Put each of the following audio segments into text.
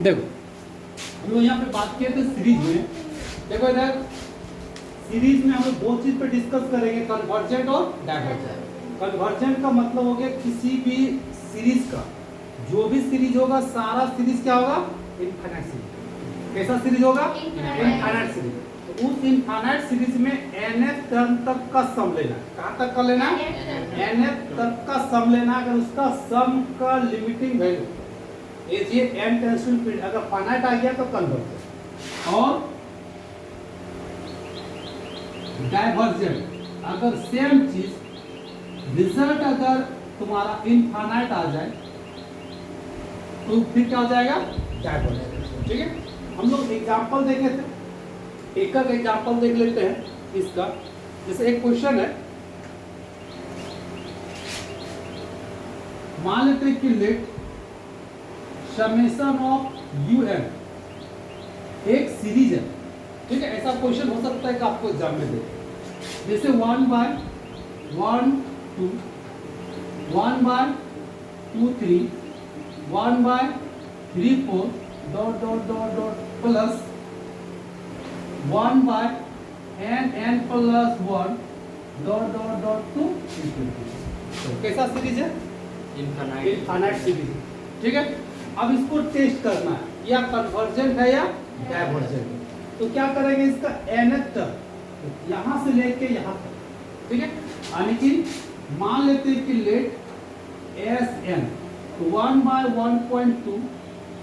देखो हम लोग यहाँ पे बात किए थे सीरीज में। देखो इधर सीरीज में हम लोग दो चीज पे डिस्कस करेंगे, कन्वर्जेंट और डाइवर्जेंट। कन्वर्जेंट का मतलब हो गया किसी भी सीरीज का जो भी सीरीज होगा सारा सीरीज क्या होगा, इनफाइनाइट सीरीज। कैसा सीरीज होगा, इनफाइनाइट सीरीज। तो उस इनफाइनाइट सीरीज में nth टर्म तक का सम लेना। कहाँ तक का लेना, nth तक का सम लेना। अगर उसका सम का लिमिटिंग वैल्यू ये n टेंस टू इनफिनिटी अगर फाइनाइट आ गया तो कन्वर्जेंट। और डाइवर्जेंट अगर सेम चीज रिजल्ट अगर तुम्हारा इनफाइनाइट आ जाए तो फिर क्या हो जाएगा, डाइवर्जेंट। ठीक है, हम लोग एग्जांपल देखे थे, एक एक एग्जांपल देख लेते हैं इसका। जैसे एक क्वेश्चन है, मान लेते हैं कि लेट समेशन ऑफ un एक सीरीज है। ठीक है, ऐसा क्वेश्चन हो सकता है कि आपको एग्जाम में दे, जैसे 1 by 1 2 1 by 2 3 1 by 3 4 dot dot dot dot plus 1 by n plus 1 dot dot dot to infinity. कैसा सीरीज है, इनफाइनाइट सीरीज। ठीक है, अब इसको टेस्ट करना है या कन्वर्जेंट है या डाइवर्जेंट। तो क्या करेंगे, इसका nth टर्म यहां से लेके यहां तक। ठीक है, यानी कि मान लेते हैं कि late Sn 1 by 1.2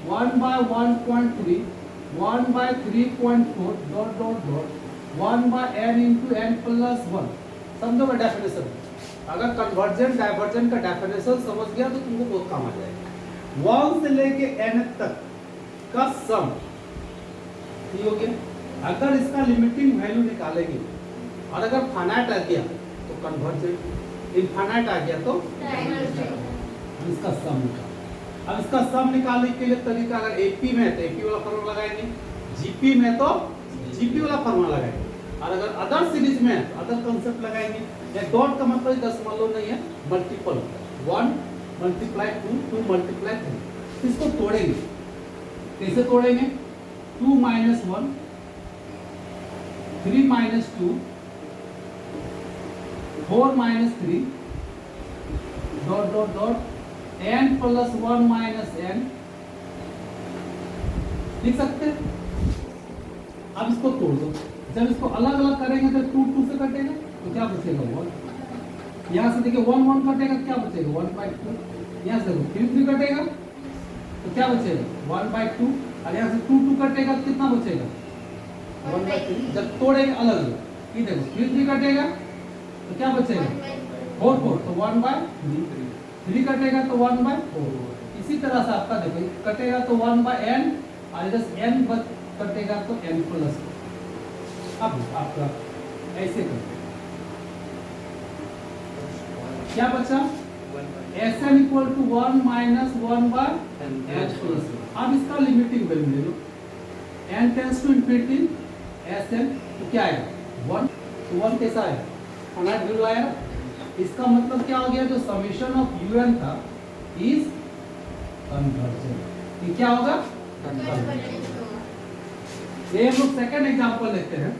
1 by 1.3 1 by 3.4 dot dot dot 1 by n into n plus 1। समझो मैं डेफिनेशन, अगर कन्वर्जेंट डाइवर्जेंट का डेफिनेशन समझ गया तो तुमको बहुत काम आ जाएगा। 1 से लेके n तक का सम हो गया। अगर इसका लिमिटिंग वैल्यू निकालेंगे और अगर फाइनाइट आ गया तो कन्वर्जेंट, इनफाइनाइट आ गया तो इसका सम निकाल। अब इसका सम निकालने के लिए तरीका, अगर एपी में है तो एपी वाला फॉर्मूला लगाएंगे, जीपी में तो जीपी वाला फॉर्मूला लगाएंगे, और अगर अदर सीरीज में है तो अदर कांसेप्ट लगाएंगे। या डॉट का मतलब दशमलव नहीं है, मल्टीपल 1 मल्टीप्लाई 2 2 मल्टीप्लाई 3। इसको तोड़ेंगे, कैसे तोड़ेंगे, 2 minus 1 3 minus 2 4 minus 3 dot dot dot n plus 1 minus n लिख सकते हैं। अब इसको तोड़ दो, जब इसको अलग अलग करेंगे तो 2 2 से कटेगा तो क्या बचेगा 1। यहाँ से देखिए 1 1 कटेगा, क्या बचेगा 1/2। यहाँ से 3 3 कटेगा तो क्या बचेगा 1/2। और यहाँ से 2 2 कटेगा तो कितना बचेगा 1/3। जब तोड़ेंगे अलग अलग, ये देखो 3 3 कटेगा तो क्या बचेगा 4 4 तो 1/3 3 कटेगा तो 1/4। इसी तरह से आपका देखो कटेगा तो 1/n और इधर n कटेगा तो n प्लस। अब आपका ऐसे करते क्या बचा, Sn equal to 1 minus 1 by n plus. अब इसका लिमिटिंग वैल्यू ले लो, n tends to infinity Sn तो क्या आएगा 1। तो 1 कैसा है, फाइनाइट वैल्यू आएगा। इसका मतलब क्या हो गया, जो समेशन ऑफ un था इज कन्वर्जेंट। ये क्या होगा, कन्वर्जेंट। ये हम लोग सेकंड एग्जांपल लेते हैं,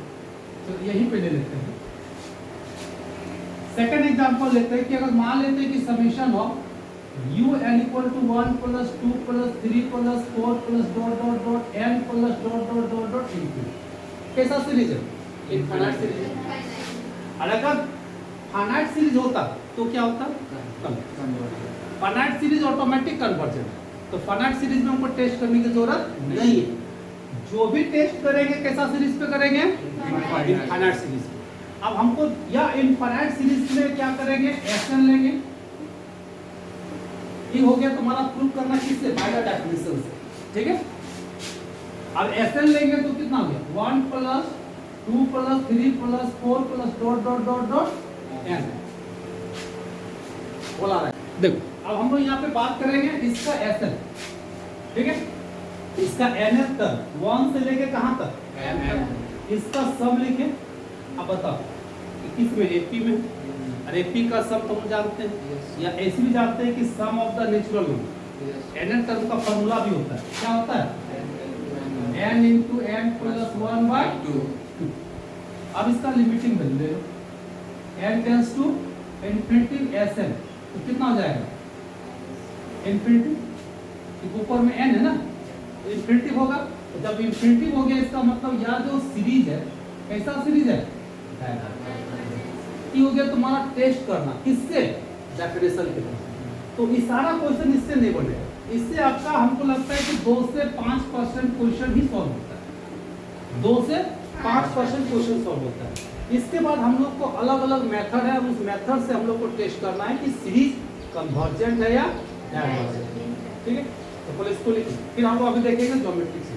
तो यहीं पे ले लेते हैं। सेकंड एग्जांपल लेते हैं कि अगर मान लेते हैं कि summation of un equal to 1 plus 2 plus 3 plus 4 plus dot dot dot n plus dot dot dot dot infinity. कैसा सीरीज है, इनफाइनाइट सीरीज। और अगर फाइनाइट सीरीज होता तो क्या होता, फाइनाइट सीरीज ऑटोमेटिक कन्वर्जेंट। तो फाइनाइट सीरीज में हमको टेस्ट करने की जरूरत नहीं है। जो भी टेस्ट करेंगे कैसा सीरीज पे करेंगे, इनफाइनाइट सीरीज। अब हमको या इनफाइनाइट सीरीज में क्या करेंगे, Sn लेंगे। ये हो गया तुम्हारा प्रूव करना किससे, बाय द डेफिनेशन से। ठीक है, अब Sn लेंगे तो कितना हो गया 1 plus 2 plus 3 plus 4 plus dot dot dot dot n बोला रहा है। देखो अब हम लोग यहाँ पे बात करेंगे इसका Sn। ठीक है, इसका nth तक 1 से लेके कहां तक, इसका सम लिखे। अब बताओ किस में, एपी में। और एपी का सम तुम जानते हैं, या ऐसे भी जानते हैं कि sum of the natural number. nth term का फॉर्मूला भी होता है, क्या होता है n into n plus 1 by 2। अब इसका लिमिटिंग वैल्यू ले लो, n tends to infinity Sn, तो कितना हो जाएगा इन्फिनिटी, ऊपर में n है ना, इन्फिनिटी होगा। तो जब इन्फिनिटी हो गया इसका मतलब यार जो सीरीज है कैसा सीरीज है, ये हो गया तुम्हारा टेस्ट करना किससे, डेफिनेशन के तरफ। तो ये सारा क्वेश्चन इससे नहीं बनेगा, इससे आपका हमको लगता है कि 2 से 5% क्वेश्चन ही सॉल्व होता है, 2 से 5% क्वेश्चन सॉल्व होता है। इसके बाद हम लोग को अलग अलग मेथड है, उस मेथड से हम लोग को टेस्ट करना है कि सीरीज कन्वर्जेंट है या डाइवर्जेंट। ठीक है, तो पहले इसको लिखिए, फिर हम अभी देखेंगे ज्योमेट्रिक।